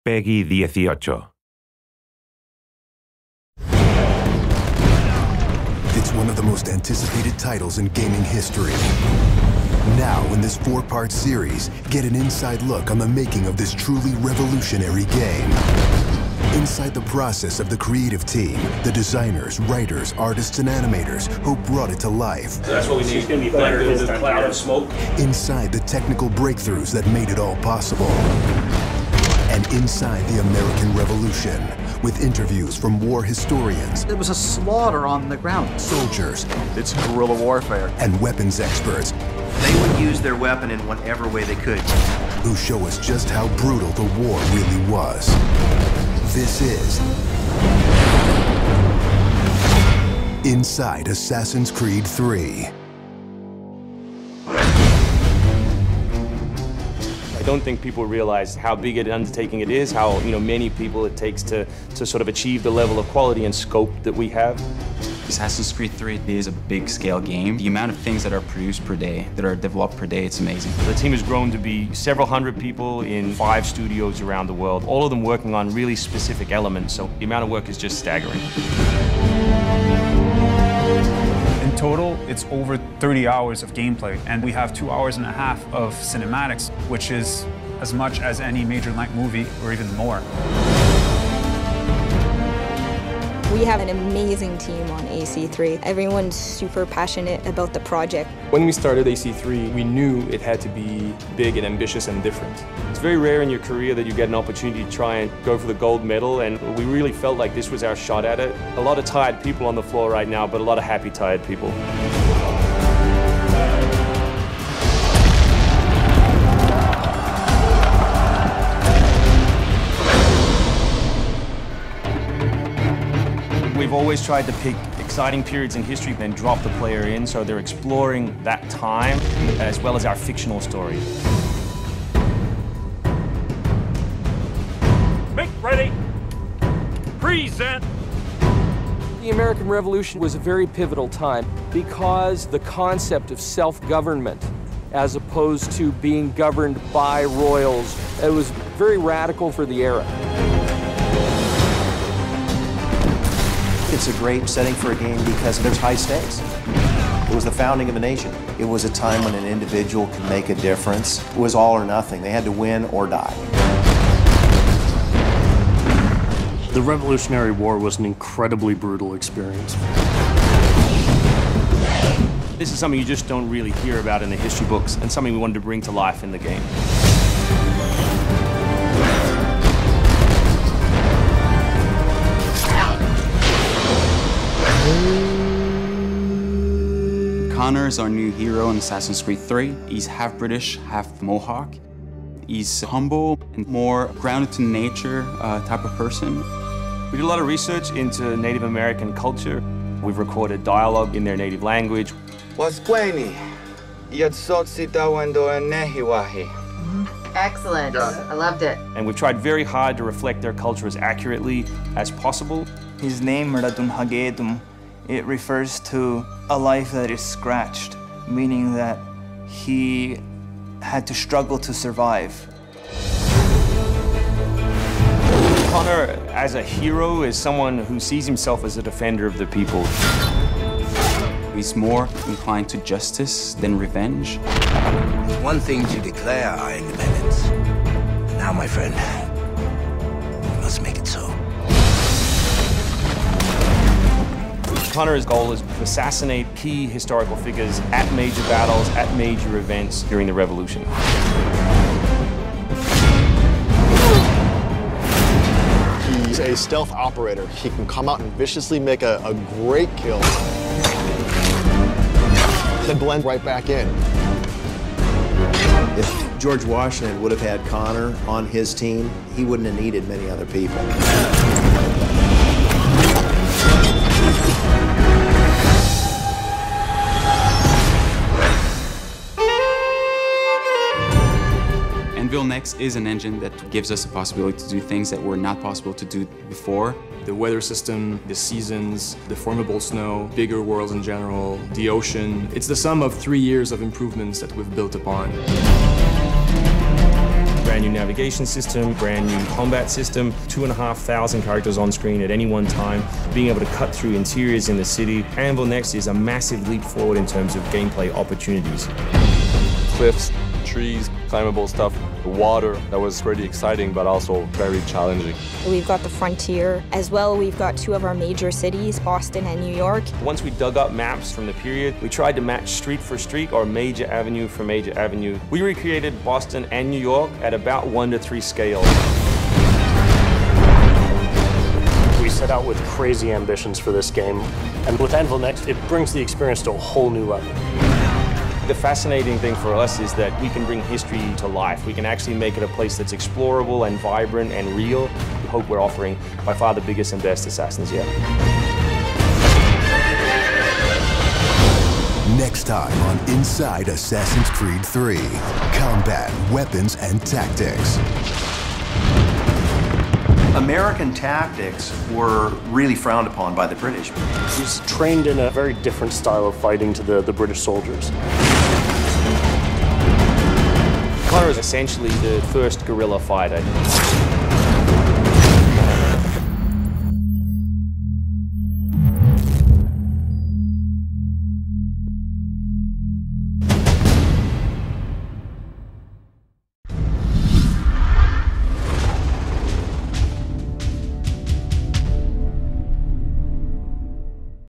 Peggy 18. It's one of the most anticipated titles in gaming history. Now, in this 4-part series, get an inside look on the making of this truly revolutionary game. Inside the process of the creative team, the designers, writers, artists, and animators who brought it to life. So that's what we need. It's going to be better than the cloud of smoke. Inside the technical breakthroughs that made it all possible. And inside the American Revolution, with interviews from war historians. There was a slaughter on the ground. Soldiers. It's guerrilla warfare. And weapons experts. They would use their weapon in whatever way they could. Who show us just how brutal the war really was. This is Inside Assassin's Creed 3. I don't think people realize how big an undertaking it is, how many people it takes to sort of achieve the level of quality and scope that we have. Assassin's Creed 3 is a big-scale game. The amount of things that are produced per day, that are developed per day, it's amazing. The team has grown to be several hundred people in 5 studios around the world, all of them working on really specific elements, so the amount of work is just staggering. In total, it's over 30 hours of gameplay, and we have 2.5 hours of cinematics, which is as much as any major-length movie, or even more. We have an amazing team on AC3. Everyone's super passionate about the project. When we started AC3, we knew it had to be big and ambitious and different. It's very rare in your career that you get an opportunity to try and go for the gold medal, and we really felt like this was our shot at it. A lot of tired people on the floor right now, but a lot of happy, tired people. We've always tried to pick exciting periods in history, then drop the player in, so they're exploring that time as well as our fictional story. Make ready. Present. The American Revolution was a very pivotal time because the concept of self-government, as opposed to being governed by royals, it was very radical for the era. It's a great setting for a game because there's high stakes. It was the founding of a nation. It was a time when an individual could make a difference. It was all or nothing. They had to win or die. The Revolutionary War was an incredibly brutal experience. This is something you just don't really hear about in the history books, and something we wanted to bring to life in the game. Connor is our new hero in Assassin's Creed 3. He's half British, half Mohawk. He's humble and more grounded to nature type of person. We did a lot of research into Native American culture. We've recorded dialogue in their native language. Excellent. I loved it. And we've tried very hard to reflect their culture as accurately as possible. His name, it refers to a life that is scratched, meaning that he had to struggle to survive. Connor, as a hero, is someone who sees himself as a defender of the people. He's more inclined to justice than revenge. One thing to declare our independence. Now, my friend, we must make it so. Connor's goal is to assassinate key historical figures at major battles, at major events during the Revolution. He's a stealth operator. He can come out and viciously make a great kill, then blend right back in. If George Washington would have had Connor on his team, he wouldn't have needed many other people. Anvil Next is an engine that gives us the possibility to do things that were not possible to do before. The weather system, the seasons, the formable snow, bigger worlds in general, the ocean. It's the sum of 3 years of improvements that we've built upon. brand new navigation system, brand new combat system, 2,500 characters on screen at any one time, being able to cut through interiors in the city. Anvil Next is a massive leap forward in terms of gameplay opportunities. Cliffs, trees, climbable stuff, the water, that was pretty exciting but also very challenging. We've got the frontier. As well, we've got two of our major cities, Boston and New York. Once we dug up maps from the period, we tried to match street for street or major avenue for major avenue. We recreated Boston and New York at about 1:3 scale. We set out with crazy ambitions for this game, and with Anvil Next, it brings the experience to a whole new level. The fascinating thing for us is that we can bring history to life. We can actually make it a place that's explorable and vibrant and real. We hope we're offering by far the biggest and best Assassins yet. Next time on Inside Assassin's Creed 3, combat, weapons, and tactics. American tactics were really frowned upon by the British. He's trained in a very different style of fighting to the British soldiers. Connor is essentially the first guerrilla fighter.